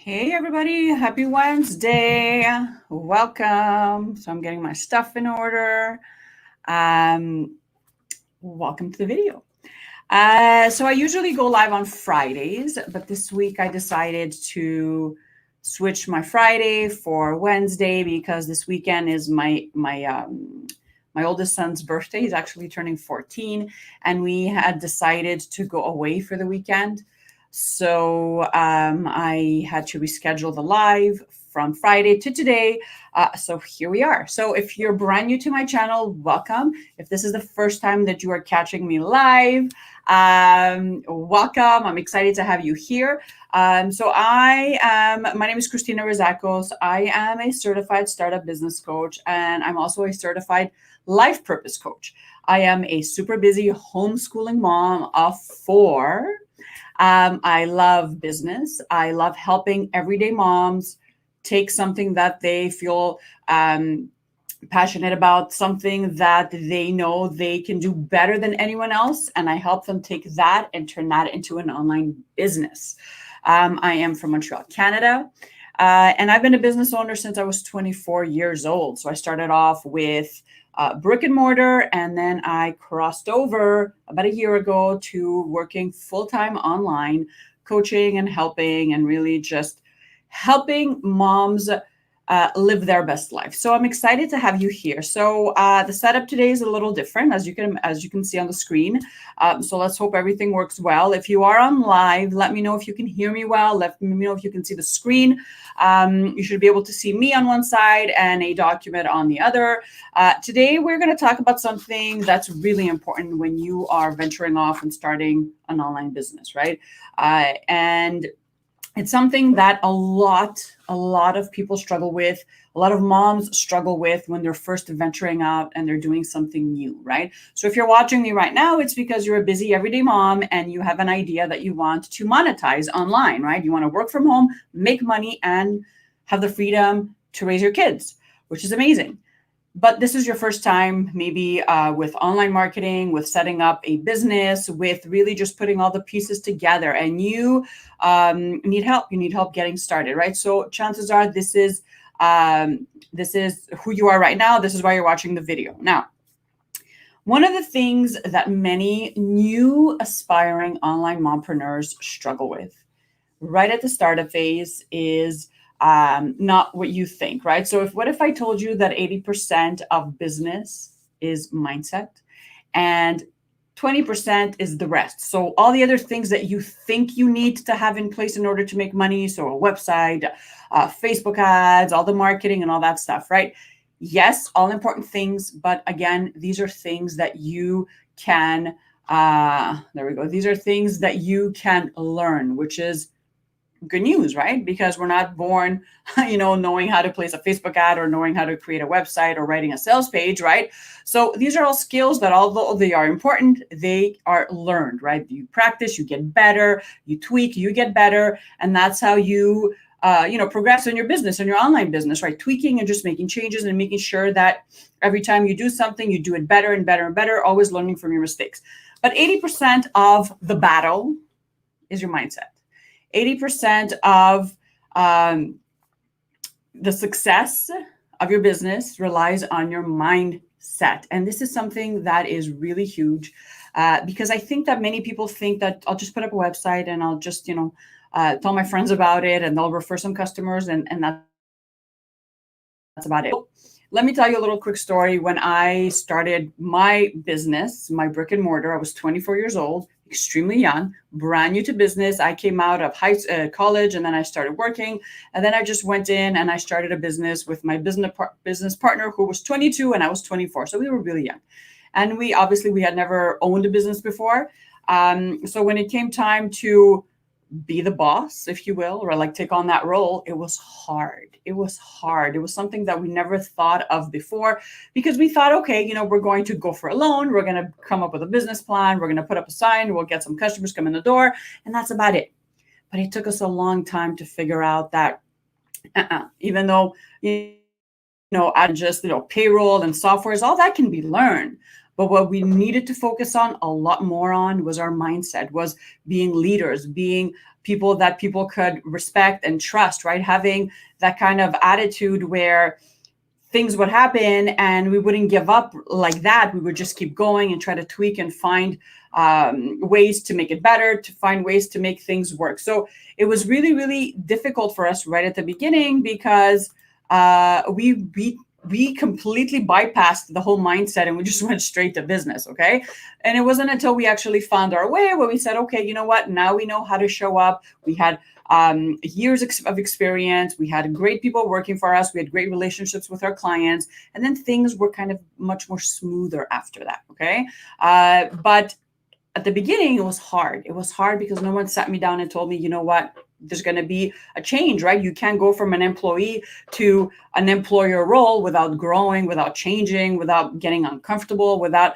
Hey everybody, happy Wednesday. Welcome. So I'm getting my stuff in order. Welcome to the video. So I usually go live on Fridays, but this week I decided to switch my Friday for Wednesday because this weekend is my oldest son's birthday. He's actually turning 14, and we had decided to go away for the weekend. So I had to reschedule the live from Friday to today. So here we are. So if you're brand new to my channel, welcome. If this is the first time that you are catching me live, welcome. I'm excited to have you here. My name is Christina Rizakos. I am a certified startup business coach, and I'm also a certified life purpose coach. I am a super busy homeschooling mom of 4. I love business. I love helping everyday moms take something that they feel passionate about, something that they know they can do better than anyone else, and I help them take that and turn that into an online business. I am from Montreal, Canada, and I've been a business owner since I was 24 years old. So I started off with brick and mortar, and then I crossed over about a year ago to working full-time online, coaching and helping, and really just helping moms live their best life. So I'm excited to have you here. So the setup today is a little different, as you can see on the screen. So let's hope everything works well. If you are on live, let me know if you can hear me well. Let me know if you can see the screen. You should be able to see me on one side and a document on the other. Today we're going to talk about something that's really important when you are venturing off and starting an online business, right? And it's something that a lot of people struggle with. A lot of moms struggle with when they're first venturing out and they're doing something new, right? So if you're watching me right now, it's because you're a busy everyday mom and you have an idea that you want to monetize online, right? You want to work from home, make money, and have the freedom to raise your kids, which is amazing. But this is your first time, maybe with online marketing, with setting up a business, with really just putting all the pieces together, and you need help. You need help getting started, right? So chances are this is who you are right now. This is why you're watching the video. Now, one of the things that many new aspiring online mompreneurs struggle with right at the startup phase is not what you think, right? So what if I told you that 80% of business is mindset and 20% is the rest? So all the other things that you think you need to have in place in order to make money, so a website, Facebook ads, all the marketing and all that stuff, right? Yes, all important things, but again, these are things that you can, These are things that you can learn, which is good news, right? Because we're not born, knowing how to place a Facebook ad or knowing how to create a website or writing a sales page, right? So these are all skills that, although they are important, they are learned, right? You practice, you get better, you tweak, you get better. And that's how you, progress in your business, in your online business, right? Tweaking and just making changes and making sure that every time you do something, you do it better and better and better, always learning from your mistakes. But 80% of the battle is your mindset. 80% of the success of your business relies on your mindset. And this is something that is really huge because I think that many people think that I'll just put up a website and I'll just, tell my friends about it and they'll refer some customers and that's about it. Let me tell you a little quick story. When I started my business, my brick and mortar, I was 24 years old, extremely young, brand new to business. I came out of college and then I started working. And then I just went in and I started a business with my business partner who was 22 and I was 24. So we were really young. And we had never owned a business before. So when it came time to be the boss, if you will, or like take on that role, it was hard. It was something that we never thought of before because we thought, okay, we're going to go for a loan. We're going to come up with a business plan. We're going to put up a sign. We'll get some customers come in the door. And that's about it. But it took us a long time to figure out that even though, payroll and softwares, all that can be learned. But what we needed to focus on a lot more on was our mindset, was being leaders, being people that people could respect and trust, right? Having that kind of attitude where things would happen and we wouldn't give up like that. We would just keep going and try to tweak and find ways to make it better, to find ways to make things work. So it was really, really difficult for us right at the beginning because we completely bypassed the whole mindset and we just went straight to business. Okay. And it wasn't until we actually found our way where we said, okay, you know what? Now we know how to show up. We had years of experience. We had great people working for us. We had great relationships with our clients. And then things were kind of much more smoother after that. Okay. But at the beginning, it was hard. It was hard because no one sat me down and told me, you know what? There's going to be a change, right? You can't go from an employee to an employer role without growing, without changing, without getting uncomfortable, without,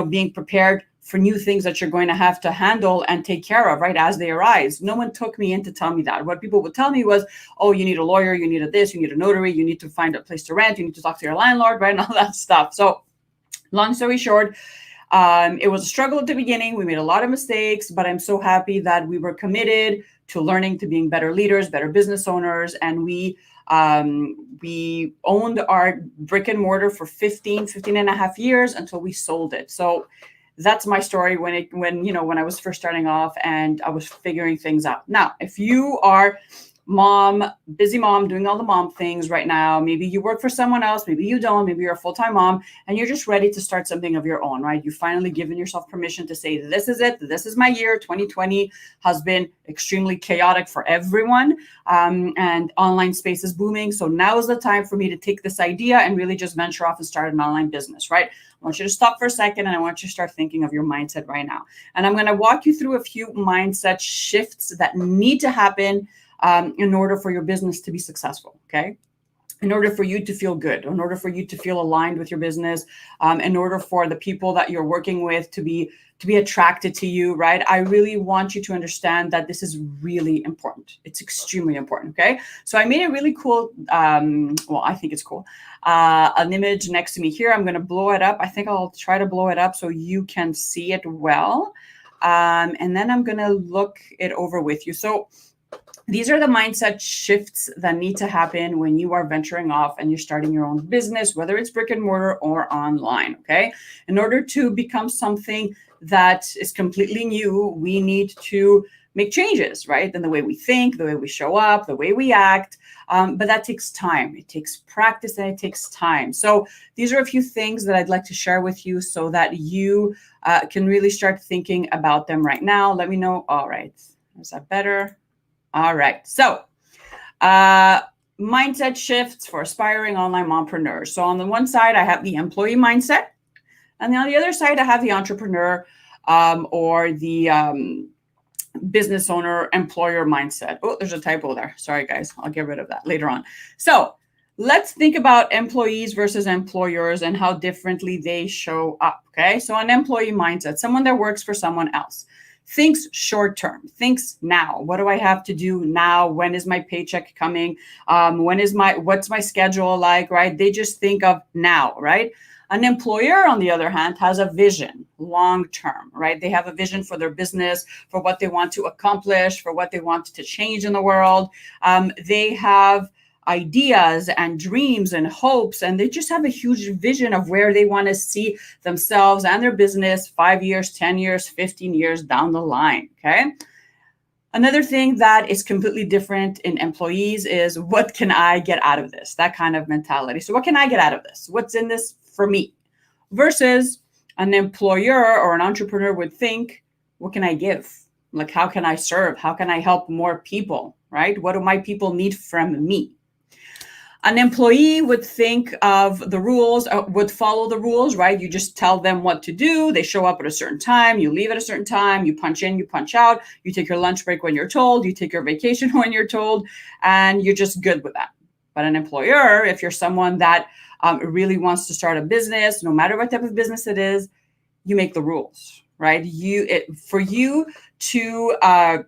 being prepared for new things that you're going to have to handle and take care of, right, as they arise. No one took me in to tell me that. What people would tell me was, oh, you need a lawyer, you need a this, you need a notary, you need to find a place to rent, you need to talk to your landlord, right, and all that stuff. So long story short, it was a struggle at the beginning. We made a lot of mistakes, but I'm so happy that we were committed to learning, to being better leaders, better business owners. And we owned our brick and mortar for 15 and a half years until we sold it. So that's my story when I was first starting off and I was figuring things out. Now, if you are busy mom, doing all the mom things right now, maybe you work for someone else, maybe you don't, maybe you're a full-time mom and you're just ready to start something of your own, right? You've finally given yourself permission to say, this is it. This is my year. 2020 has been extremely chaotic for everyone. And online space is booming. So now is the time for me to take this idea and really just venture off and start an online business, right? I want you to stop for a second and I want you to start thinking of your mindset right now. And I'm going to walk you through a few mindset shifts that need to happen in order for your business to be successful, okay? In order for you to feel good, in order for you to feel aligned with your business, in order for the people that you're working with to be attracted to you, right? I really want you to understand that this is really important. It's extremely important, okay? So I made a really cool, I think it's cool, an image next to me here. I'm going to blow it up. I think I'll try to blow it up so you can see it well. And then I'm going to look it over with you. So these are the mindset shifts that need to happen when you are venturing off and you're starting your own business, whether it's brick and mortar or online, okay? In order to become something that is completely new, we need to make changes, right? In the way we think, the way we show up, the way we act. But that takes time. It takes practice and it takes time. So these are a few things that I'd like to share with you so that you can really start thinking about them right now. Let me know. All right. Is that better? All right. So mindset shifts for aspiring online mompreneurs. So on the one side, I have the employee mindset. And on the other side, I have the entrepreneur or the business owner, employer mindset. Oh, there's a typo there. Sorry, guys. I'll get rid of that later on. So let's think about employees versus employers and how differently they show up. Okay. So an employee mindset, someone that works for someone else. Thinks short term, thinks now. What do I have to do now? When is my paycheck coming? What's my schedule like, right? They just think of now, right? An employer, on the other hand, has a vision, long term, right? They have a vision for their business, for what they want to accomplish, for what they want to change in the world. They have ideas and dreams and hopes, and they just have a huge vision of where they want to see themselves and their business 5 years, 10 years, 15 years down the line, okay? Another thing that is completely different in employees is, what can I get out of this? That kind of mentality. So what can I get out of this? What's in this for me? Versus an employer or an entrepreneur would think, what can I give? Like, how can I serve? How can I help more people, right? What do my people need from me? An employee would think of the rules, would follow the rules, right? You just tell them what to do. They show up at a certain time. You leave at a certain time. You punch in, you punch out. You take your lunch break when you're told. You take your vacation when you're told. And you're just good with that. But an employer, if you're someone that really wants to start a business, no matter what type of business it is, you make the rules, right? For you to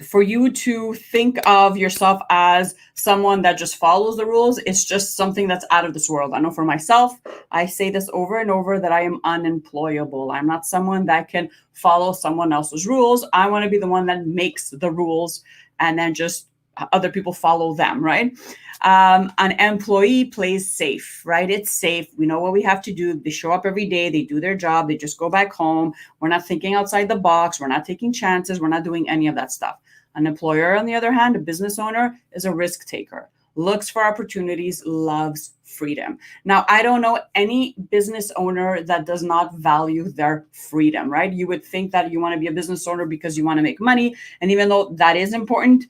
for you to think of yourself as someone that just follows the rules, it's just something that's out of this world. I know for myself, I say this over and over, that I am unemployable. I'm not someone that can follow someone else's rules. I want to be the one that makes the rules, and then just other people follow them, right? An employee plays safe, right? It's safe. We know what we have to do. They show up every day. They do their job. They just go back home. We're not thinking outside the box. We're not taking chances. We're not doing any of that stuff. An employer, on the other hand, a business owner, is a risk taker, looks for opportunities, loves freedom. Now, I don't know any business owner that does not value their freedom, right? You would think that you want to be a business owner because you want to make money. And even though that is important,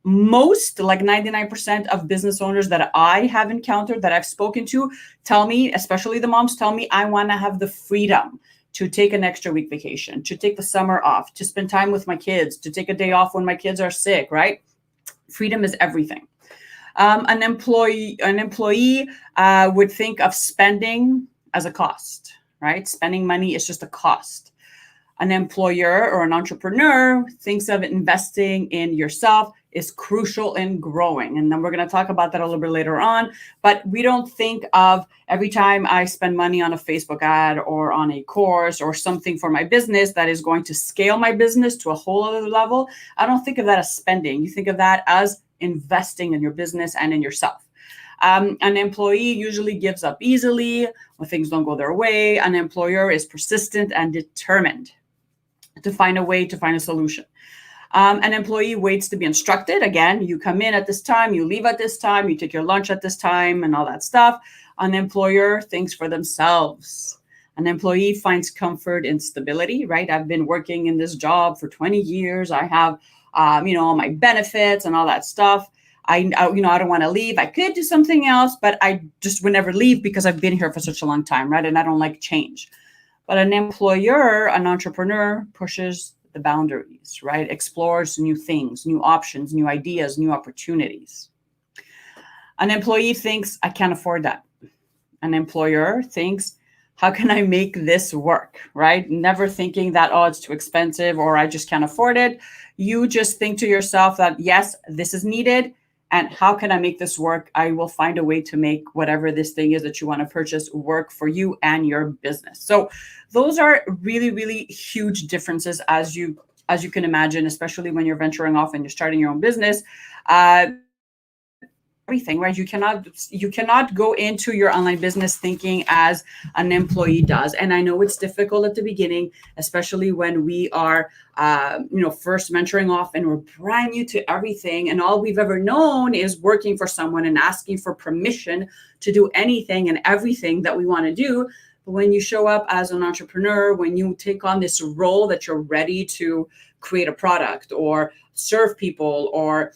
most, like 99% of business owners that I have encountered, that I've spoken to, tell me, especially the moms, tell me, I want to have the freedom to take an extra week vacation, to take the summer off, to spend time with my kids, to take a day off when my kids are sick, right? Freedom is everything. An employee would think of spending as a cost, right? Spending money is just a cost. An employer or an entrepreneur thinks of investing in yourself is crucial in growing. And then we're going to talk about that a little bit later on. But we don't think of every time I spend money on a Facebook ad or on a course or something for my business that is going to scale my business to a whole other level. I don't think of that as spending. You think of that as investing in your business and in yourself. An employee usually gives up easily when things don't go their way. An employer is persistent and determined to find a way, to find a solution. An employee waits to be instructed. Again, you come in at this time, you leave at this time, you take your lunch at this time, and all that stuff. An employer thinks for themselves. An employee finds comfort in stability, right? I've been working in this job for 20 years. I have, all my benefits and all that stuff. I don't want to leave. I could do something else, but I just would never leave because I've been here for such a long time, right? And I don't like change. But an employer, an entrepreneur, pushes the boundaries, right? Explores new things, new options, new ideas, new opportunities. An employee thinks, I can't afford that. An employer thinks, how can I make this work, right? Never thinking that, oh, it's too expensive or I just can't afford it. You just think to yourself that, yes, this is needed. And how can I make this work? I will find a way to make whatever this thing is that you want to purchase work for you and your business. So those are really, really huge differences as you can imagine, especially when you're venturing off and you're starting your own business. Everything, right? You cannot go into your online business thinking as an employee does. And I know it's difficult at the beginning, especially when we are, first venturing off and we're brand new to everything. And all we've ever known is working for someone and asking for permission to do anything and everything that we want to do. But when you show up as an entrepreneur, when you take on this role that you're ready to create a product or serve people or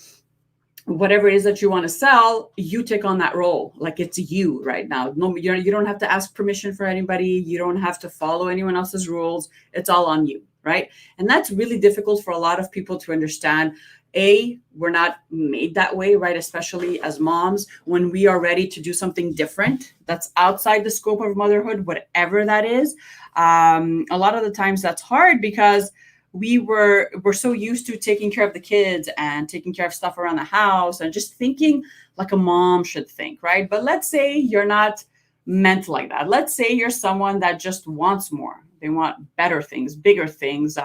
whatever it is that you want to sell, you take on that role like it's you right now. No, you don't have to ask permission for anybody. You don't have to follow anyone else's rules. It's all on you, right? And that's really difficult for a lot of people to understand. We're not made that way, right? Especially as moms, when we are ready to do something different that's outside the scope of motherhood, whatever that is. A lot of the times that's hard because we're so used to taking care of the kids and taking care of stuff around the house and just thinking like a mom should think, right? But let's say you're not meant like that. Let's say you're someone that just wants more. They want better things, bigger things,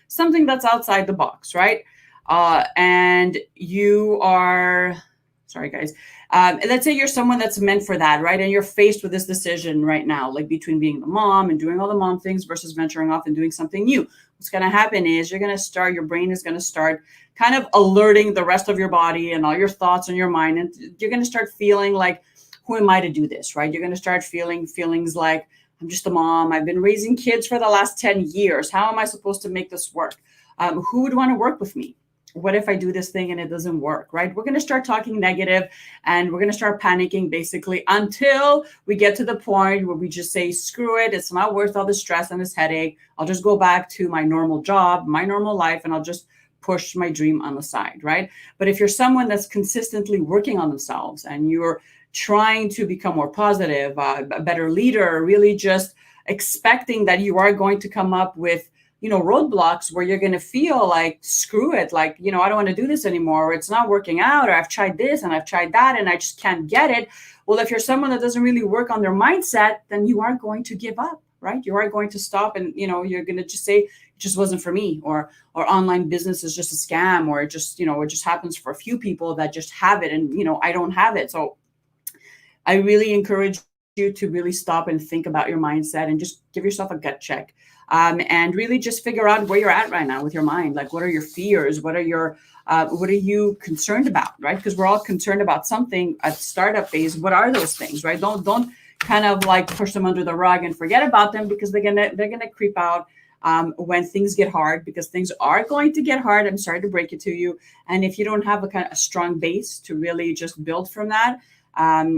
something that's outside the box, right? And you are, sorry guys, let's say you're someone that's meant for that, right? And you're faced with this decision right now, like between being the mom and doing all the mom things versus venturing off and doing something new. What's going to happen is your brain is going to start kind of alerting the rest of your body and all your thoughts and your mind. And you're going to start feeling like, who am I to do this, right? You're going to start feeling feelings like, I'm just a mom. I've been raising kids for the last 10 years. How am I supposed to make this work? Who would want to work with me? What if I do this thing and it doesn't work, right? We're going to start talking negative and we're going to start panicking basically until we get to the point where we just say, screw it. It's not worth all the stress and this headache. I'll just go back to my normal job, my normal life, and I'll just push my dream on the side, right? But if you're someone that's consistently working on themselves and you're trying to become more positive, a better leader, really just expecting that you are going to come up with roadblocks where you're going to feel like, screw it, like, I don't want to do this anymore, or it's not working out, or I've tried this and I've tried that and I just can't get it. Well, if you're someone that doesn't really work on their mindset, then you aren't going to give up, right? You are going to stop, and you're going to just say, it just wasn't for me, or online business is just a scam, or it just happens for a few people that just have it, and I don't have it. So I really encourage you to really stop and think about your mindset and just give yourself a gut check. And really just figure out where you're at right now with your mind. Like, what are your fears? What are you concerned about, right? Because we're all concerned about something at startup phase. What are those things, right? Don't kind of like push them under the rug and forget about them, because they're gonna creep out when things get hard, because things are going to get hard. I'm sorry to break it to you. And if you don't have a strong base to really just build from that,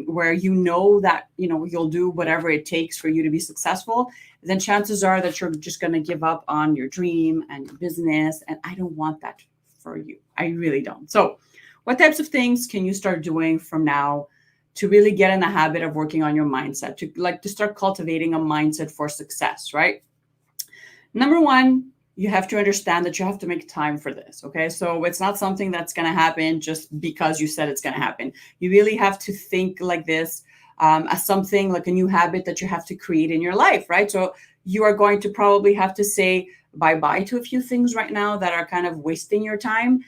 where that you'll do whatever it takes for you to be successful, then chances are that you're just going to give up on your dream and your business. And I don't want that for you. I really don't. So what types of things can you start doing from now to really get in the habit of working on your mindset, to start cultivating a mindset for success, right? Number one, you have to understand that you have to make time for this. Okay. So it's not something that's going to happen just because you said it's going to happen. You really have to think like this as something like a new habit that you have to create in your life, right? So you are going to probably have to say bye-bye to a few things right now that are kind of wasting your time.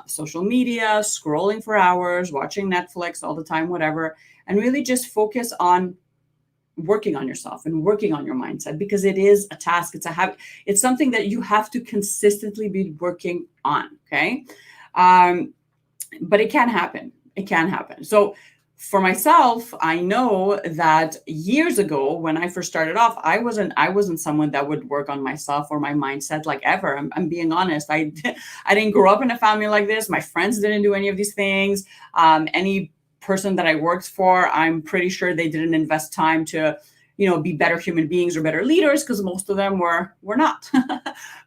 Social media, scrolling for hours, watching Netflix all the time, whatever, and really just focus on working on yourself and working on your mindset, because it is a task. It's a habit. It's something that you have to consistently be working on. Okay. But it can happen. It can happen. So for myself, I know that years ago, when I first started off, I wasn't someone that would work on myself or my mindset like ever. I'm being honest. I didn't grow up in a family like this. My friends didn't do any of these things. Any person that I worked for, I'm pretty sure they didn't invest time to, be better human beings or better leaders, because most of them were not.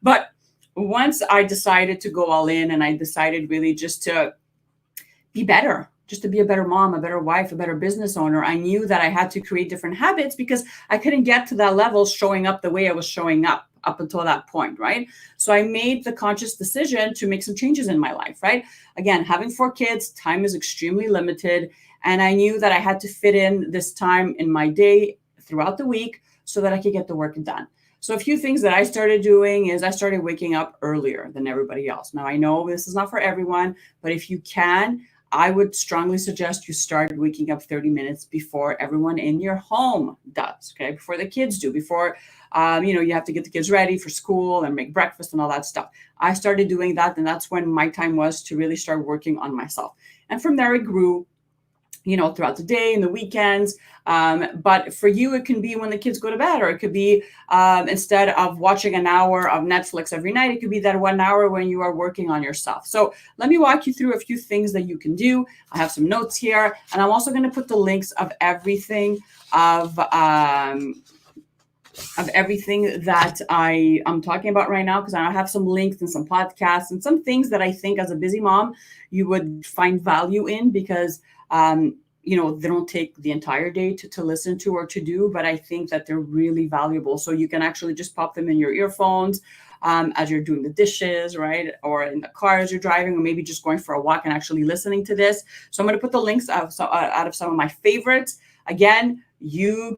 But once I decided to go all in, and I decided really just to be better, just to be a better mom, a better wife, a better business owner, I knew that I had to create different habits, because I couldn't get to that level showing up the way I was showing up until that point, right? So I made the conscious decision to make some changes in my life, right? Again, having 4 kids, time is extremely limited. And I knew that I had to fit in this time in my day throughout the week so that I could get the work done. So a few things that I started doing is I started waking up earlier than everybody else. Now, I know this is not for everyone, but if you can, I would strongly suggest you start waking up 30 minutes before everyone in your home does, okay? Before the kids do, before, you have to get the kids ready for school and make breakfast and all that stuff. I started doing that, and that's when my time was to really start working on myself. And from there, it grew, throughout the day and the weekends. But for you, it can be when the kids go to bed, or it could be instead of watching an hour of Netflix every night, it could be that 1 hour when you are working on yourself. So let me walk you through a few things that you can do. I have some notes here, and I'm also going to put the links of everything that I'm talking about right now, because I have some links and some podcasts and some things that I think as a busy mom, you would find value in, because they don't take the entire day to listen to or to do, but I think that they're really valuable. So you can actually just pop them in your earphones as you're doing the dishes, right? Or in the car as you're driving, or maybe just going for a walk and actually listening to this. So I'm going to put the links out of some of my favorites. Again, you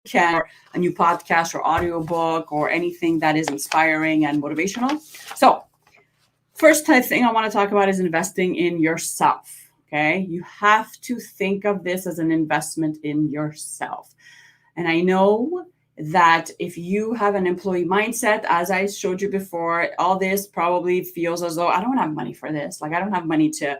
can a new podcast or audiobook or anything that is inspiring and motivational. So first thing I want to talk about is investing in yourself. Okay. You have to think of this as an investment in yourself. And I know that if you have an employee mindset, as I showed you before, all this probably feels as though I don't have money for this. Like, I don't have money to,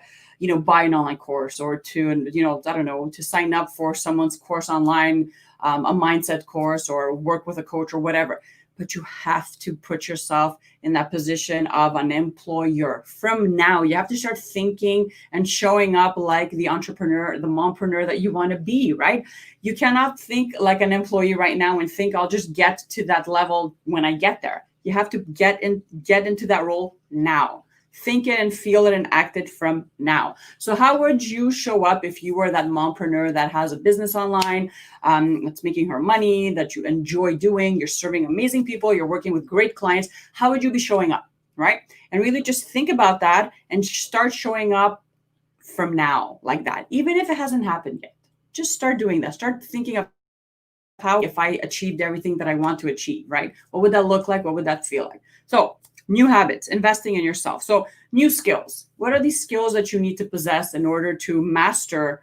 buy an online course, or to, I don't know, to sign up for someone's course online, a mindset course, or work with a coach or whatever. But you have to put yourself in that position of an employer. From now, you have to start thinking and showing up like the entrepreneur, the mompreneur that you want to be, right? You cannot think like an employee right now and think I'll just get to that level when I get there. You have to get into that role now. think it and feel it and act it from now. So how would you show up if you were that mompreneur that has a business online, that's making her money, that you enjoy doing, you're serving amazing people, you're working with great clients? How would you be showing up, right? And really just think about that and start showing up from now like that, even if it hasn't happened yet. Just start doing that. Start thinking of how, if I achieved everything that I want to achieve, right? What would that look like? What would that feel like? So new habits, investing in yourself. So new skills. What are these skills that you need to possess in order to master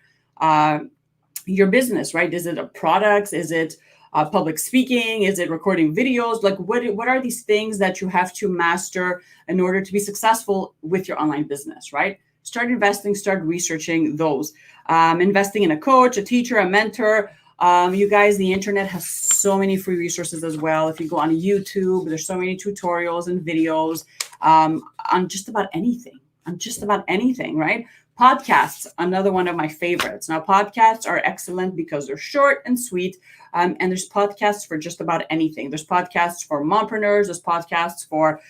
your business, right? Is it a products? Is it public speaking? Is it recording videos? Like what are these things that you have to master in order to be successful with your online business, right? Start investing, start researching those. Investing in a coach, a teacher, a mentor. You guys, the internet has so many free resources as well. If you go on YouTube, there's so many tutorials and videos on just about anything, right? Podcasts, another one of my favorites. Now, podcasts are excellent because they're short and sweet. And there's podcasts for just about anything. There's podcasts for mompreneurs. There's podcasts for,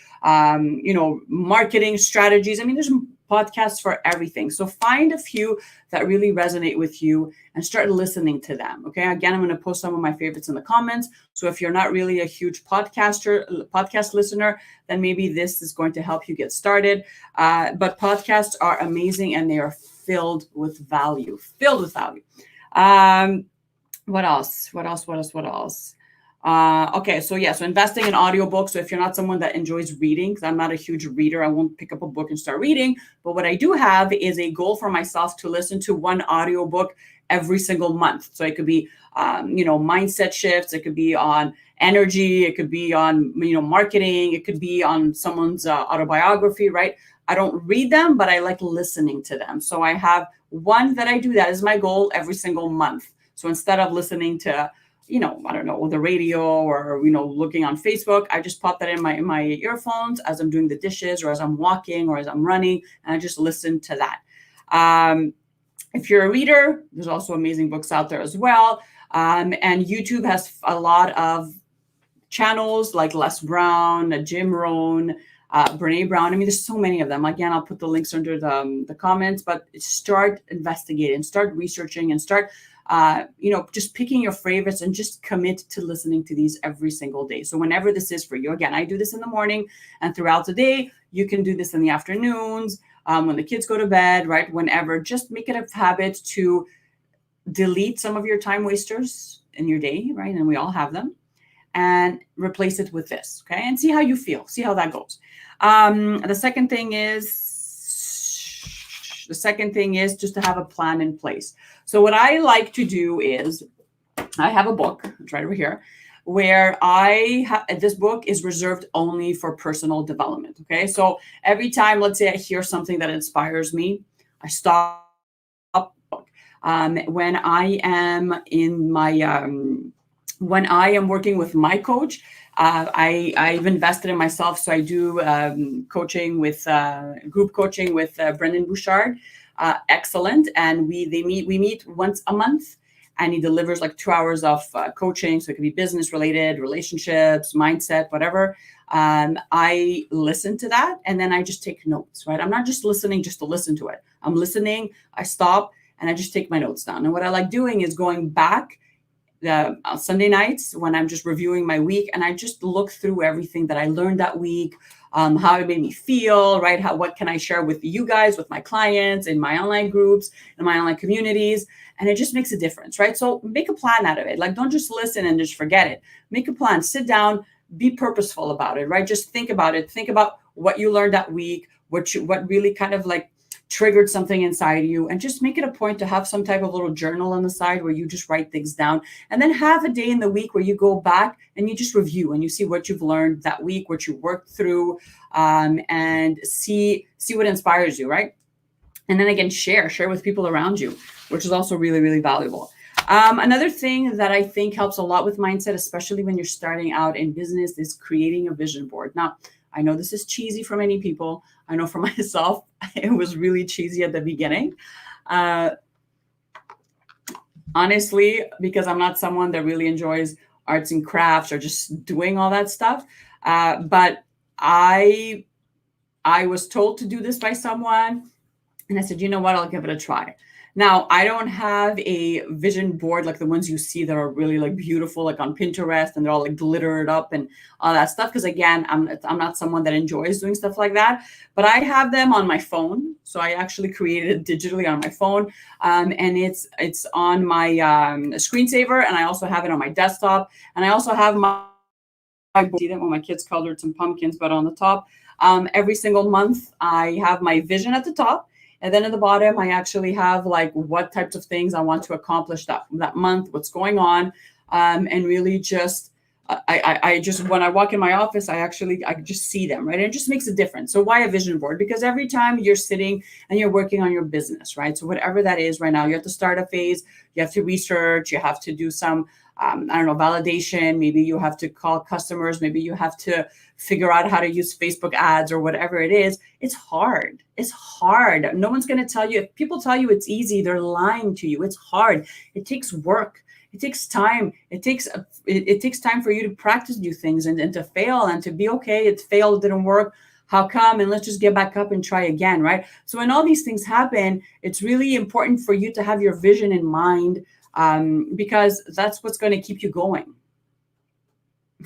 marketing strategies. I mean, there's podcasts for everything. So find a few that really resonate with you and start listening to them. Okay. Again, I'm going to post some of my favorites in the comments. So if you're not really a huge podcast listener, then maybe this is going to help you get started. But podcasts are amazing and they are filled with value. What else? Okay, so investing in audiobooks. So if you're not someone that enjoys reading, because I'm not a huge reader, I won't pick up a book and start reading. But what I do have is a goal for myself to listen to one audiobook every single month. So it could be, mindset shifts. It could be on energy. It could be on, marketing. It could be on someone's autobiography, right? I don't read them, but I like listening to them. So I have one that I do. That is my goal every single month. So instead of listening to, the radio or, looking on Facebook, I just pop that in my earphones as I'm doing the dishes or as I'm walking or as I'm running, and I just listen to that. If you're a reader, there's also amazing books out there as well. And YouTube has a lot of channels like Les Brown, Jim Rohn, Brene Brown. I mean, there's so many of them. Again, I'll put the links under the comments, but start investigating, start researching, and start just picking your favorites and just commit to listening to these every single day. So whenever this is for you, again, I do this in the morning and throughout the day. You can do this in the afternoons, when the kids go to bed, right? Whenever, just make it a habit to delete some of your time wasters in your day, right? And we all have them, and replace it with this, okay? And see how you feel, see how that goes. The second thing is just to have a plan in place. So what I like to do is I have a book, it's right over here, where this book is reserved only for personal development. Okay. So every time, let's say I hear something that inspires me, I stop the book. When I am in my, when I am working with my coach, I've invested in myself. So I do group coaching with Brendon Burchard. Excellent. And we meet once a month, and he delivers like 2 hours of coaching. So it could be business related, relationships, mindset, whatever. I listen to that, and then I just take notes, right? I'm not just listening just to listen to it. I'm listening, I stop, and I just take my notes down. And what I like doing is going back Sunday nights when I'm just reviewing my week, and I just look through everything that I learned that week, how it made me feel, right? What can I share with you guys, with my clients, in my online groups, in my online communities? And it just makes a difference, right? So make a plan out of it. Like, don't just listen and just forget it. Make a plan, sit down, be purposeful about it, right? Just think about it. Think about what you learned that week, what really kind of like triggered something inside you, and just make it a point to have some type of little journal on the side where you just write things down, and then have a day in the week where you go back and you just review and you see what you've learned that week, what you worked through, and see what inspires you, right? And then again, share with people around you, which is also really, really valuable. Another thing that I think helps a lot with mindset, especially when you're starting out in business, is creating a vision board. Now, I know this is cheesy for many people. I know for myself, it was really cheesy at the beginning. Honestly, because I'm not someone that really enjoys arts and crafts or just doing all that stuff. But I I was told to do this by someone, and I said, you know what, I'll give it a try. Now, I don't have a vision board like the ones you see that are really like beautiful, like on Pinterest, and they're all like glittered up and all that stuff. Because again, I'm not someone that enjoys doing stuff like that. But I have them on my phone, so I actually created it digitally on my phone, and it's on my screensaver, and I also have it on my desktop, and I also have my see them when my kids colored some pumpkins, but on the top, every single month I have my vision at the top. And then at the bottom, I actually have like what types of things I want to accomplish that month, what's going on, and really just I just when I walk in my office, I just see them, right? And it just makes a difference. So why a vision board? Because every time you're sitting and you're working on your business, right? So whatever that is right now, you have to start a phase, you have to research, you have to do some validation. Maybe you have to call customers. Maybe you have to figure out how to use Facebook ads or whatever it is. It's hard. It's hard. No one's going to tell you. If people tell you it's easy, they're lying to you. It's hard. It takes work. It takes time. It takes time for you to practice new things and to fail and to be okay. It failed. It didn't work. How come? And let's just get back up and try again, right? So when all these things happen, it's really important for you to have your vision in mind, because that's what's going to keep you going.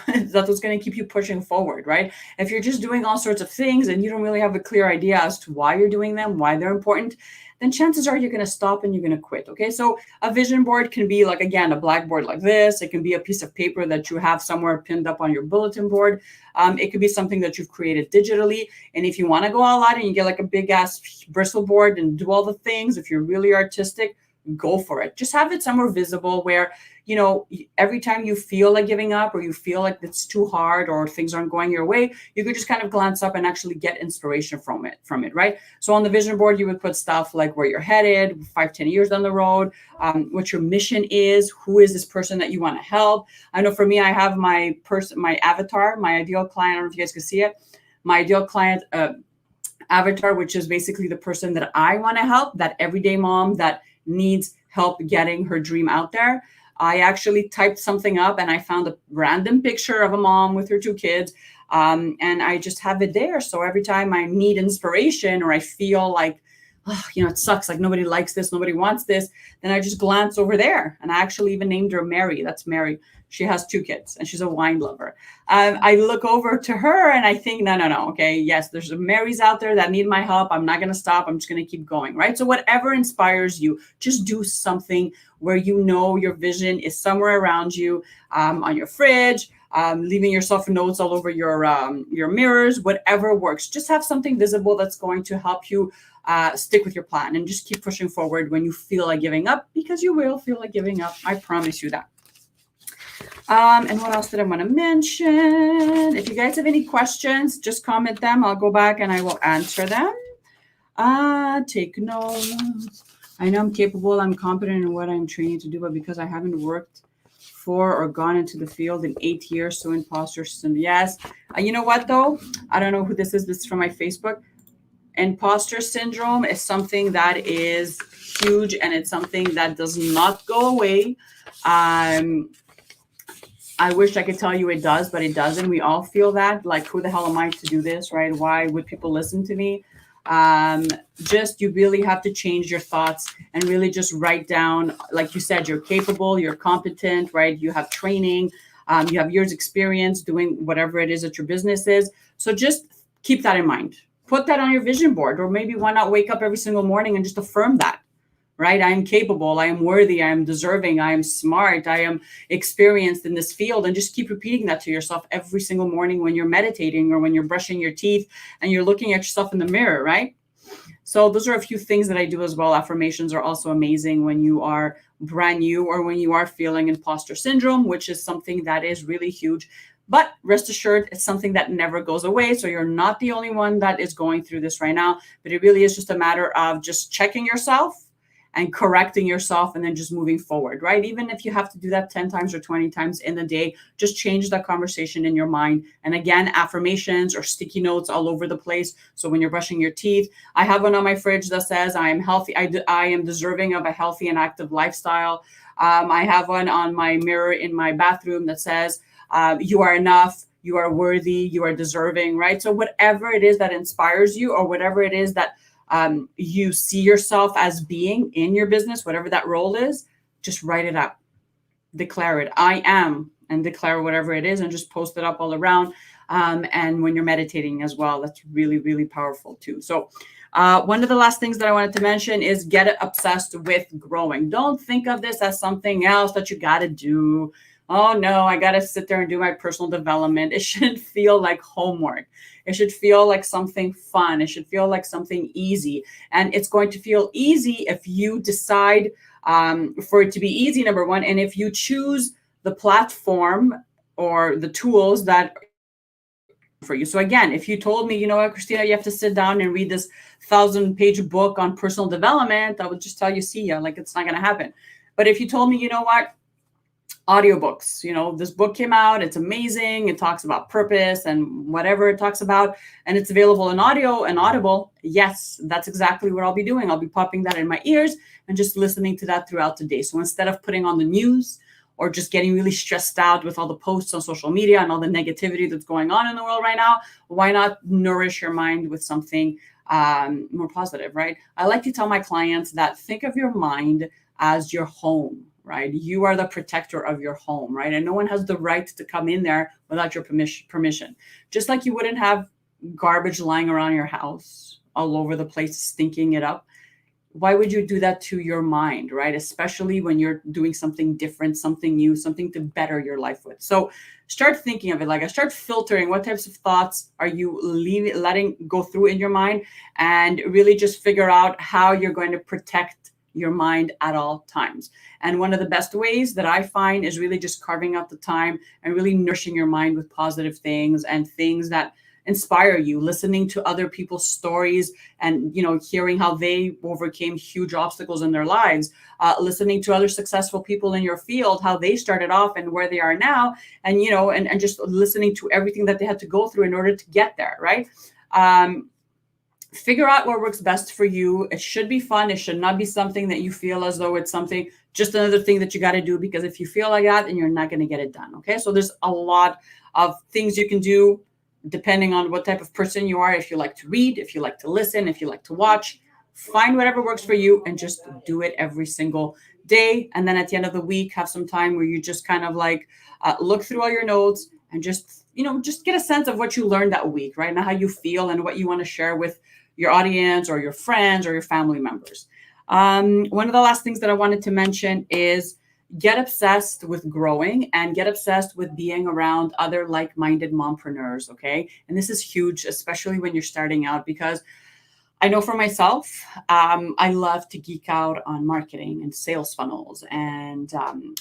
That's what's going to keep you pushing forward, right? If you're just doing all sorts of things and you don't really have a clear idea as to why you're doing them, why they're important, then chances are you're going to stop and you're going to quit. Okay. So a vision board can be like, again, a blackboard like this. It can be a piece of paper that you have somewhere pinned up on your bulletin board. It could be something that you've created digitally. And if you want to go all out and you get like a big ass bristle board and do all the things, if you're really artistic, go for it. Just have it somewhere visible where, every time you feel like giving up or you feel like it's too hard or things aren't going your way, you could just kind of glance up and actually get inspiration from it, right? So on the vision board, you would put stuff like where you're headed 5-10 years down the road, what your mission is, who is this person that you want to help. I know for me, I have my avatar, my ideal client. I don't know if you guys can see it. My ideal client avatar, which is basically the person that I want to help, that everyday mom that needs help getting her dream out there. I actually typed something up and I found a random picture of a mom with her 2 kids. And I just have it there. So every time I need inspiration or I feel like, it sucks, like nobody likes this, nobody wants this, then I just glance over there. And I actually even named her Mary. That's Mary. She has 2 kids and she's a wine lover. I look over to her and I think, no. Okay. Yes, there's Marys out there that need my help. I'm not going to stop. I'm just going to keep going. Right. So whatever inspires you, just do something where your vision is somewhere around you, on your fridge, leaving yourself notes all over your mirrors, whatever works. Just have something visible that's going to help you stick with your plan and just keep pushing forward when you feel like giving up, because you will feel like giving up. I promise you that. And what else did I want to mention? If you guys have any questions, just comment them. I'll go back and I will answer them. Take notes. I know I'm capable. I'm competent in what I'm training to do, but because I haven't worked for or gone into the field in 8 years, so imposter syndrome. Yes. You know what, though? I don't know who this is. This is from my Facebook. Imposter syndrome is something that is huge, and it's something that does not go away. I wish I could tell you it does, but it doesn't. We all feel that. Like, who the hell am I to do this, right? Why would people listen to me? You really have to change your thoughts and really just write down, like you said, you're capable, you're competent, right? You have training, you have years experience doing whatever it is that your business is. So just keep that in mind. Put that on your vision board, or maybe why not wake up every single morning and just affirm that. Right? I am capable. I am worthy. I am deserving. I am smart. I am experienced in this field. And just keep repeating that to yourself every single morning when you're meditating or when you're brushing your teeth and you're looking at yourself in the mirror, right? So those are a few things that I do as well. Affirmations are also amazing when you are brand new or when you are feeling imposter syndrome, which is something that is really huge. But rest assured, it's something that never goes away. So you're not the only one that is going through this right now, but it really is just a matter of just checking yourself and correcting yourself and then just moving forward, right? Even if you have to do that 10 times or 20 times in a day, just change that conversation in your mind. And again, affirmations or sticky notes all over the place. So when you're brushing your teeth, I have one on my fridge that says, I am healthy. I am deserving of a healthy and active lifestyle. I have one on my mirror in my bathroom that says, you are enough. you are worthy, you are deserving, right? So whatever it is that inspires you, or whatever it is that you see yourself as being in your business, whatever that role is, just write it up, declare it. I am, and declare whatever it is, and just post it up all around. And when you're meditating as well, that's really, really powerful too. So one of the last things that I wanted to mention is get obsessed with growing. Don't think of this as something else that you got to do. Oh no, I got to sit there and do my personal development. It shouldn't feel like homework. It should feel like something fun. It should feel like something easy. And it's going to feel easy if you decide for it to be easy, number one. And if you choose the platform or the tools that for you. So again, if you told me, you know what, Christina, you have to sit down and read this 1,000-page book on personal development, I would just tell you, see ya, like it's not going to happen. But if you told me, you know what, audiobooks, you know, this book came out, it's amazing, it talks about purpose and whatever it talks about, and it's available in audio and Audible, yes, that's exactly what I'll be doing. I'll be popping that in my ears and just listening to that throughout the day. So instead of putting on the news or just getting really stressed out with all the posts on social media and all the negativity that's going on in the world right now, why not nourish your mind with something more positive, right? I like to tell my clients that think of your mind as your home, right? You are the protector of your home, right? And no one has the right to come in there without your permission. Just like you wouldn't have garbage lying around your house all over the place, stinking it up. Why would you do that to your mind, right? Especially when you're doing something different, something new, something to better your life with. So start thinking of it like I start filtering what types of thoughts are you letting go through in your mind, and really just figure out how you're going to protect your mind at all times. And one of the best ways that I find is really just carving out the time and really nourishing your mind with positive things and things that inspire you, listening to other people's stories and, you know, hearing how they overcame huge obstacles in their lives, listening to other successful people in your field, how they started off and where they are now, and, you know, and just listening to everything that they had to go through in order to get there, right? Figure out what works best for you. It should be fun. It should not be something that you feel as though it's something, just another thing that you got to do, because if you feel like that, then you're not going to get it done. Okay. So there's a lot of things you can do depending on what type of person you are. If you like to read, if you like to listen, if you like to watch, find whatever works for you and just do it every single day. And then at the end of the week, have some time where you just kind of like look through all your notes and just, you know, just get a sense of what you learned that week, right? And how you feel and what you want to share with your audience or your friends or your family members. One of the last things that I wanted to mention is get obsessed with growing and get obsessed with being around other like-minded mompreneurs, okay? And this is huge, especially when you're starting out, because I know for myself, I love to geek out on marketing and sales funnels and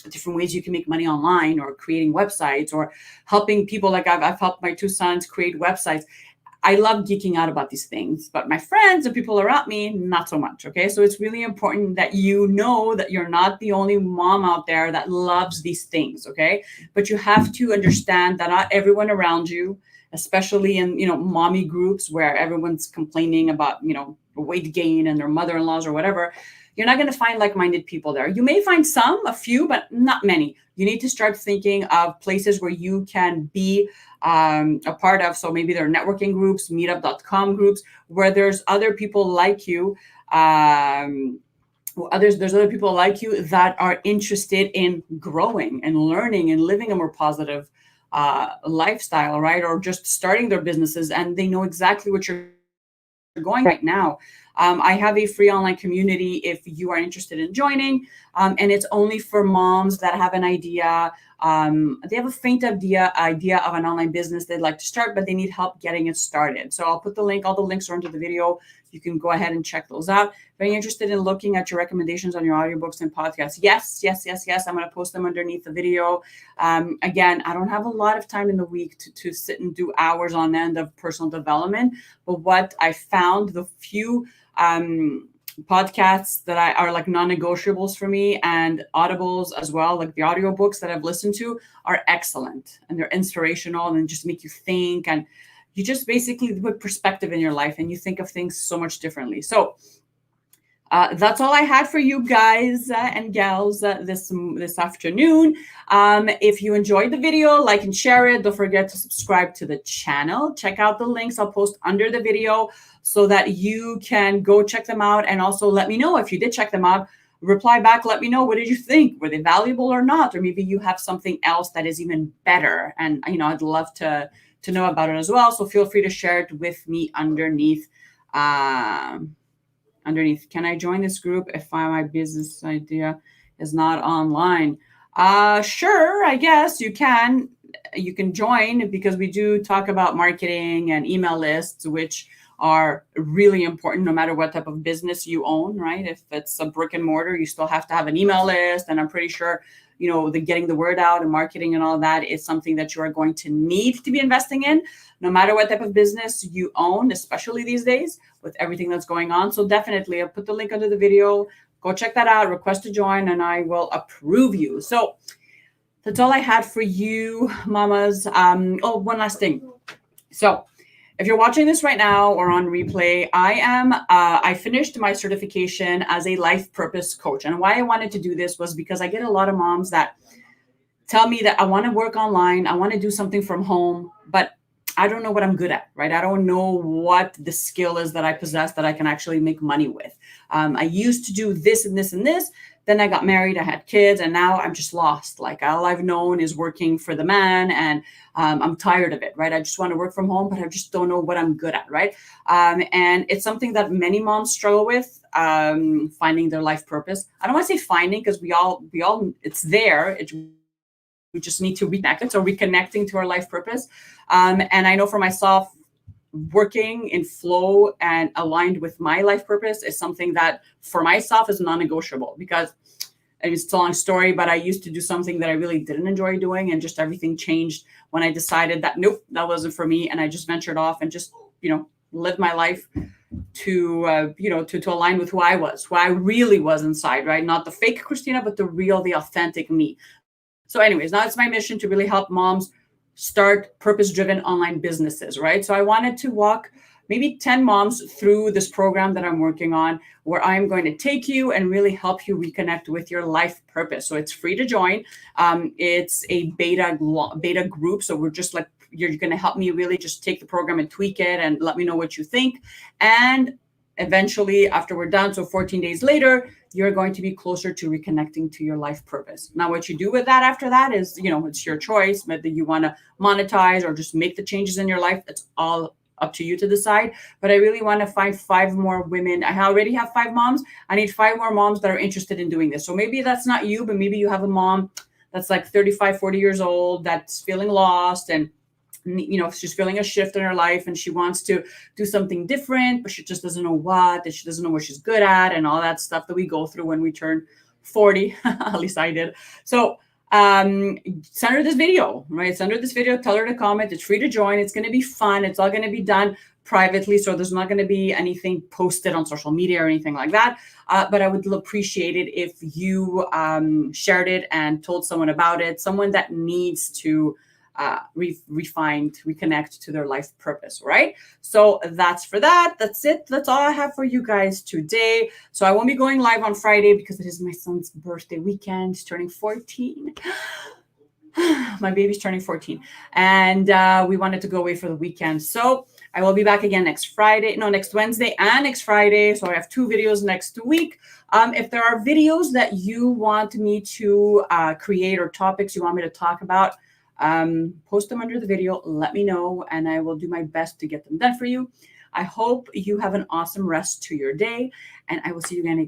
different ways you can make money online, or creating websites, or helping people. Like I've helped my two sons create websites. I love geeking out about these things, but my friends and people around me, not so much. Okay. So it's really important that you know that you're not the only mom out there that loves these things. Okay. But you have to understand that not everyone around you, especially in, you know, mommy groups where everyone's complaining about, you know, weight gain and their mother-in-laws or whatever, you're not going to find like-minded people there. You may find a few, but not many. You need to start thinking of places where you can be a part of. So maybe there are networking groups, meetup.com groups, where there's other people like you. There's other people like you that are interested in growing and learning and living a more positive lifestyle, right? Or just starting their businesses, and they know exactly what you're going right now. I have a free online community if you are interested in joining, and it's only for moms that have an idea. They have a faint idea of an online business they'd like to start, but they need help getting it started. So I'll put the link, all the links are under the video. You can go ahead and check those out. If you're interested in looking at your recommendations on your audiobooks and podcasts, yes. I'm going to post them underneath the video. Again, I don't have a lot of time in the week to sit and do hours on end of personal development. But what I found, the few podcasts that are like non-negotiables for me, and audibles as well, like the audiobooks that I've listened to, are excellent, and they're inspirational and just make you think, and you just basically put perspective in your life and you think of things so much differently. So That's all I had for you guys and gals this afternoon. If you enjoyed the video, like and share it. Don't forget to subscribe to the channel. Check out the links I'll post under the video so that you can go check them out. And also let me know if you did check them out. Reply back. Let me know, what did you think? Were they valuable or not? Or maybe you have something else that is even better. And I'd love to know about it as well. So feel free to share it with me underneath. Can I join this group if my business idea is not online? Sure, I guess you can. You can join, because we do talk about marketing and email lists, which are really important no matter what type of business you own, right? If it's a brick and mortar, you still have to have an email list. And I'm pretty sure, the getting the word out and marketing and all that is something that you are going to need to be investing in, no matter what type of business you own, especially these days with everything that's going on. So definitely, I'll put the link under the video. Go check that out, request to join, and I will approve you. So that's all I had for you, mamas. One last thing. So if you're watching this right now or on replay, I finished my certification as a life purpose coach. And why I wanted to do this was because I get a lot of moms that tell me that I want to work online, I want to do something from home, but I don't know what I'm good at, right? I don't know what the skill is that I possess that I can actually make money with. I used to do this and this and this. Then I got married, I had kids, and now I'm just lost. Like, all I've known is working for the man, and I'm tired of it, right? I just want to work from home, but I just don't know what I'm good at, right? And it's something that many moms struggle with, finding their life purpose. I don't want to say finding, because we all, it's there. We just need to reconnect it. So reconnecting to our life purpose. And I know for myself, working in flow and aligned with my life purpose is something that for myself is non-negotiable, because it's a long story, but I used to do something that I really didn't enjoy doing, and just everything changed when I decided that, nope, that wasn't for me. And I just ventured off and just, lived my life to align with who I really was inside, right? Not the fake Christina, but the real, the authentic me. So anyways, now it's my mission to really help moms start purpose-driven online businesses, right? So I wanted to walk maybe 10 moms through this program that I'm working on, where I'm going to take you and really help you reconnect with your life purpose. So it's free to join. It's a beta group. So we're just like, you're going to help me really just take the program and tweak it and let me know what you think. And eventually, after we're done, so 14 days later, you're going to be closer to reconnecting to your life purpose. Now, what you do with that after that is, it's your choice, whether you want to monetize or just make the changes in your life. It's all up to you to decide. But I really want to find 5 more women. I already have 5 moms. I need 5 more moms that are interested in doing this. So maybe that's not you, but maybe you have a mom that's like 35, 40 years old, that's feeling lost, and she's feeling a shift in her life, and she wants to do something different, but she just doesn't know what, and she doesn't know what she's good at, and all that stuff that we go through when we turn 40. At least I did. So send her this video, right? Send her this video, tell her to comment. It's free to join. It's going to be fun. It's all going to be done privately. So there's not going to be anything posted on social media or anything like that. But I would appreciate it if you shared it and told someone about it, someone that needs to reconnect to their life purpose, right? So that's for that. That's it. That's all I have for you guys today. So I won't be going live on Friday because it is my son's birthday weekend. He's turning 14. My baby's turning 14. And we wanted to go away for the weekend. So I will be back again next Wednesday and next Friday. So I have 2 videos next week. If there are videos that you want me to create, or topics you want me to talk about, post them under the video, let me know, and I will do my best to get them done for you. I hope you have an awesome rest to your day, and I will see you again